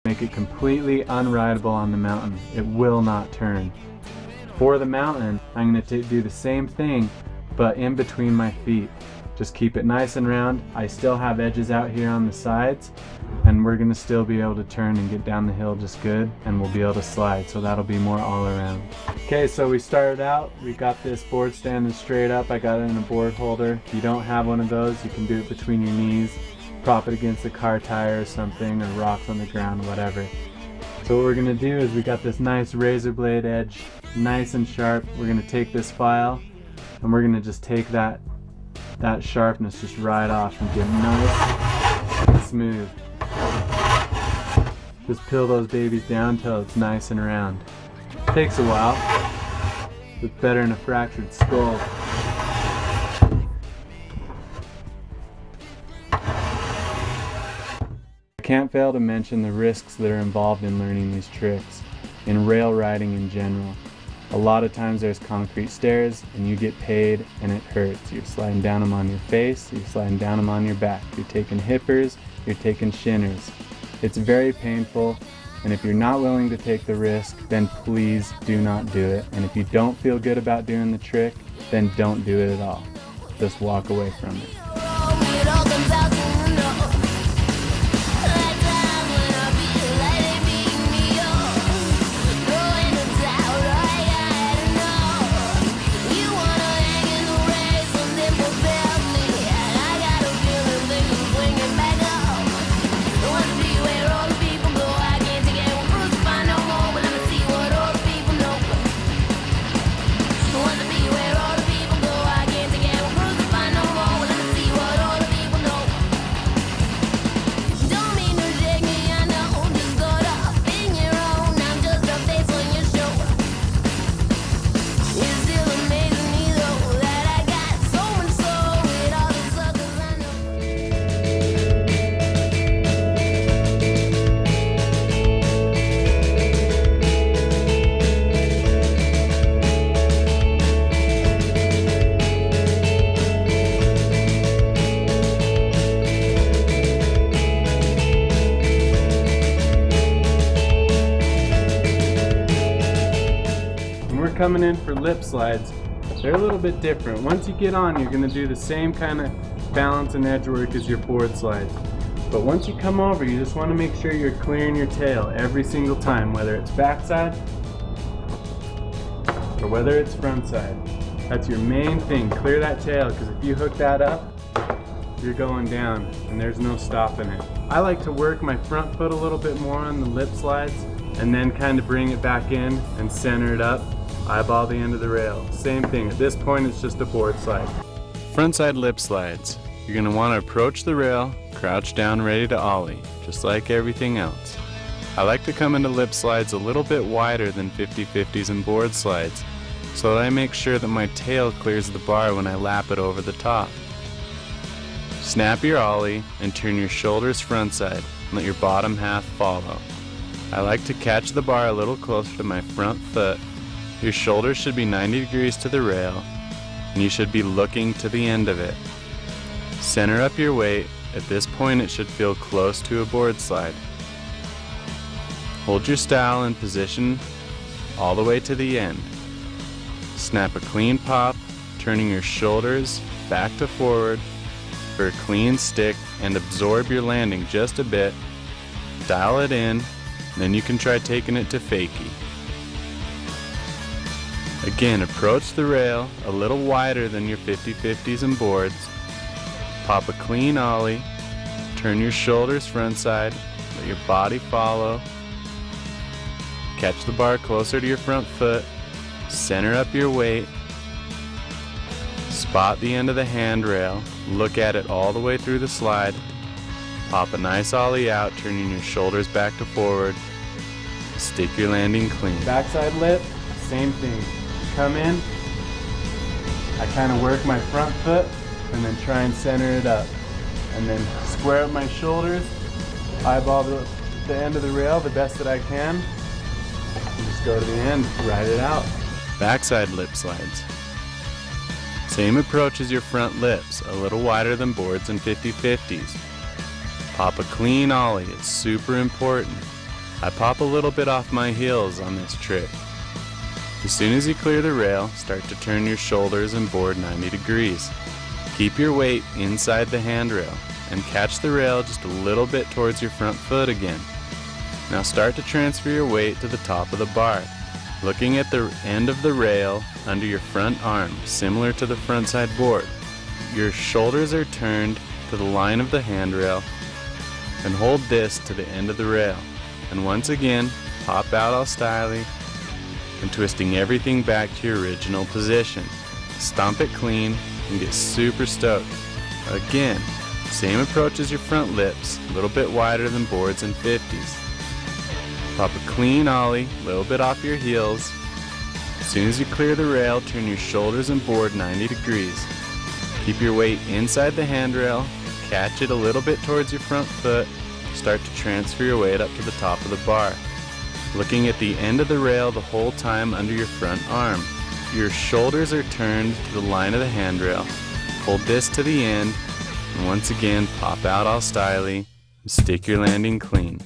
Make it completely unrideable on the mountain. It will not turn. For the mountain, I'm going to do the same thing, but in between my feet. Just keep it nice and round. I still have edges out here on the sides, and we're going to still be able to turn and get down the hill just good, and we'll be able to slide, so that'll be more all around. Okay, so we started out, we got this board standing straight up. I got it in a board holder. If you don't have one of those, you can do it between your knees, prop it against a car tire or something, or rocks on the ground, whatever. So what we're going to do is we got this nice razor blade edge, nice and sharp. We're going to take this file, and we're going to just take that sharpness just right off and get nice and smooth. Just peel those babies down till it's nice and round. Takes a while. It's better than a fractured skull. I can't fail to mention the risks that are involved in learning these tricks, in rail riding in general. A lot of times there's concrete stairs and you get paid and it hurts. You're sliding down them on your face, you're sliding down them on your back. You're taking hippers, you're taking shinners. It's very painful, and if you're not willing to take the risk, then please do not do it. And if you don't feel good about doing the trick, then don't do it at all. Just walk away from it. Coming in for lip slides, they're a little bit different. Once you get on, you're going to do the same kind of balance and edge work as your board slides. But once you come over, you just want to make sure you're clearing your tail every single time, whether it's backside or whether it's front side. That's your main thing. Clear that tail, because if you hook that up, you're going down and there's no stopping it. I like to work my front foot a little bit more on the lip slides and then kind of bring it back in and center it up. Eyeball the end of the rail. Same thing. At this point, it's just a board slide. Frontside lip slides. You're going to want to approach the rail, crouch down ready to ollie, just like everything else. I like to come into lip slides a little bit wider than 50/50s and board slides, so that I make sure that my tail clears the bar when I lap it over the top. Snap your ollie and turn your shoulders frontside and let your bottom half follow. I like to catch the bar a little closer to my front foot. Your shoulders should be 90 degrees to the rail, and you should be looking to the end of it. Center up your weight. At this point, it should feel close to a board slide. Hold your style in position all the way to the end. Snap a clean pop, turning your shoulders back to forward for a clean stick, and absorb your landing just a bit. Dial it in, then you can try taking it to fakie. Again, approach the rail a little wider than your 50/50s and boards. Pop a clean ollie, turn your shoulders frontside, let your body follow. Catch the bar closer to your front foot, center up your weight, spot the end of the handrail, look at it all the way through the slide, pop a nice ollie out, turning your shoulders back to forward, stick your landing clean. Backside lip, same thing. Come in, I kind of work my front foot and then try and center it up, and then square up my shoulders, eyeball the end of the rail the best that I can, and just go to the end, ride it out. Backside lip slides. Same approach as your front lips, a little wider than boards and 50/50s. Pop a clean ollie, it's super important. I pop a little bit off my heels on this trick. As soon as you clear the rail, start to turn your shoulders and board 90 degrees. Keep your weight inside the handrail and catch the rail just a little bit towards your front foot again. Now start to transfer your weight to the top of the bar, looking at the end of the rail under your front arm, similar to the front side board. Your shoulders are turned to the line of the handrail, and hold this to the end of the rail. And once again, pop out all styly and twisting everything back to your original position. Stomp it clean and get super stoked. Again, same approach as your front lips, a little bit wider than boards and 50s. Pop a clean ollie, a little bit off your heels. As soon as you clear the rail, turn your shoulders and board 90 degrees. Keep your weight inside the handrail, catch it a little bit towards your front foot, start to transfer your weight up to the top of the bar, looking at the end of the rail the whole time under your front arm. Your shoulders are turned to the line of the handrail. Hold this to the end, and once again pop out all styly and stick your landing clean.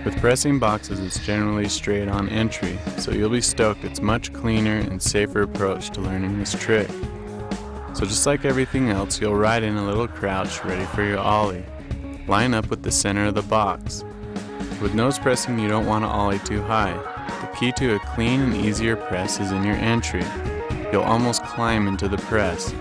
With pressing boxes, it's generally straight on entry, so you'll be stoked it's much cleaner and safer approach to learning this trick. So just like everything else, you'll ride in a little crouch ready for your ollie. Line up with the center of the box. With nose pressing, you don't want to ollie too high. The key to a clean and easier press is in your entry. You'll almost climb into the press.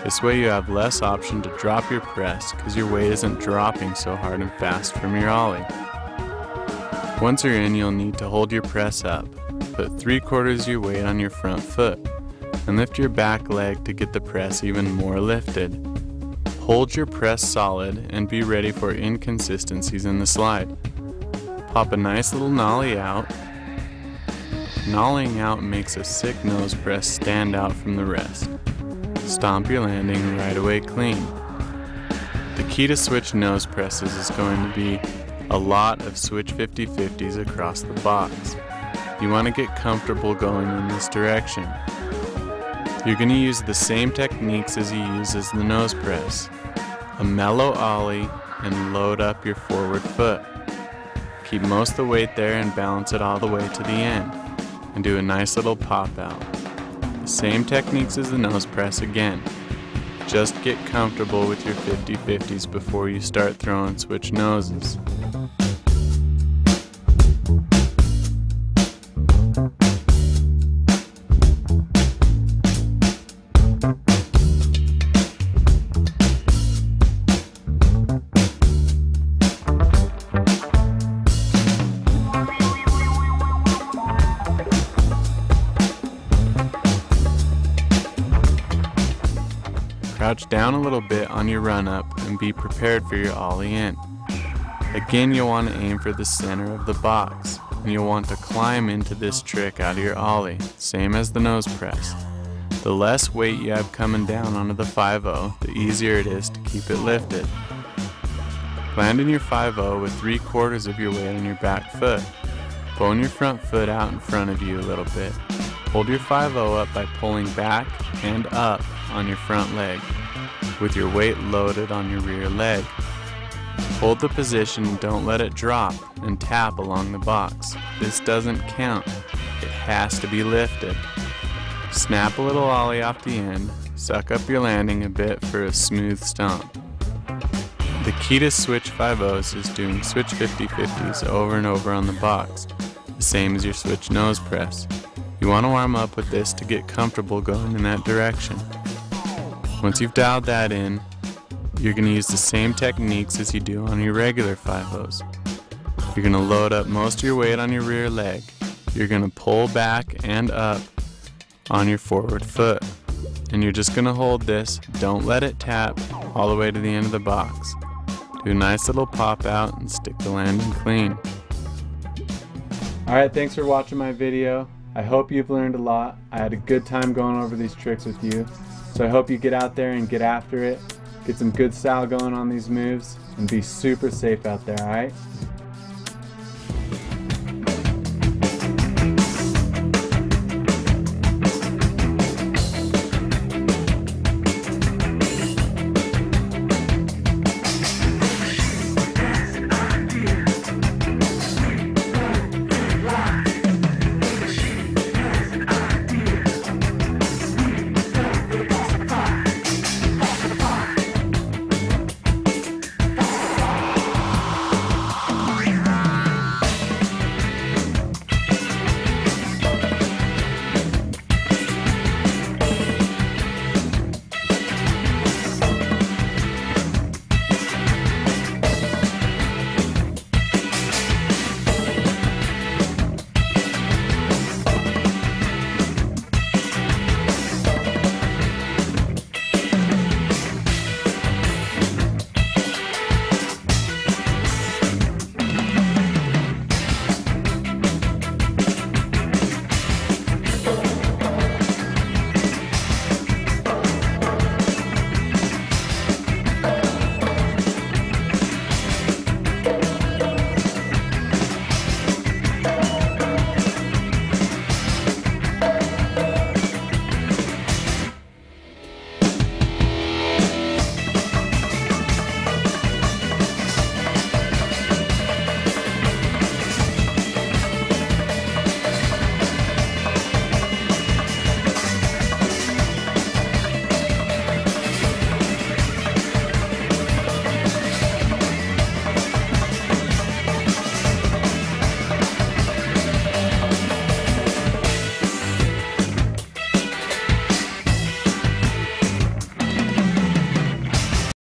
This way you have less option to drop your press because your weight isn't dropping so hard and fast from your ollie. Once you're in, you'll need to hold your press up. Put 3/4 your weight on your front foot and lift your back leg to get the press even more lifted. Hold your press solid and be ready for inconsistencies in the slide. Pop a nice little nollie out. Nollieing out makes a sick nose press stand out from the rest. Stomp your landing right away clean. The key to switch nose presses is going to be a lot of switch 50-50s across the box. You want to get comfortable going in this direction. You're going to use the same techniques as you use as the nose press. A mellow ollie and load up your forward foot. Keep most of the weight there and balance it all the way to the end. And do a nice little pop out. The same techniques as the nose press again. Just get comfortable with your 50-50s before you start throwing switch noses. Crouch down a little bit on your run up and be prepared for your ollie in. Again, you'll want to aim for the center of the box, and you'll want to climb into this trick out of your ollie, same as the nose press. The less weight you have coming down onto the 5-0, the easier it is to keep it lifted. Land in your 5-0 with 3/4 of your weight on your back foot. Bone your front foot out in front of you a little bit. Hold your 5-0 up by pulling back and up on your front leg, with your weight loaded on your rear leg. Hold the position and don't let it drop, and tap along the box. This doesn't count. It has to be lifted. Snap a little ollie off the end, suck up your landing a bit for a smooth stomp. The key to switch 5-0s is doing switch 50-50s over and over on the box, the same as your switch nose press. You want to warm up with this to get comfortable going in that direction. Once you've dialed that in, you're going to use the same techniques as you do on your regular 5-0s. You're going to load up most of your weight on your rear leg. You're going to pull back and up on your forward foot. And you're just going to hold this, don't let it tap, all the way to the end of the box. Do a nice little pop out and stick the landing clean. Alright, thanks for watching my video. I hope you've learned a lot. I had a good time going over these tricks with you. So I hope you get out there and get after it, get some good style going on these moves, and be super safe out there, alright?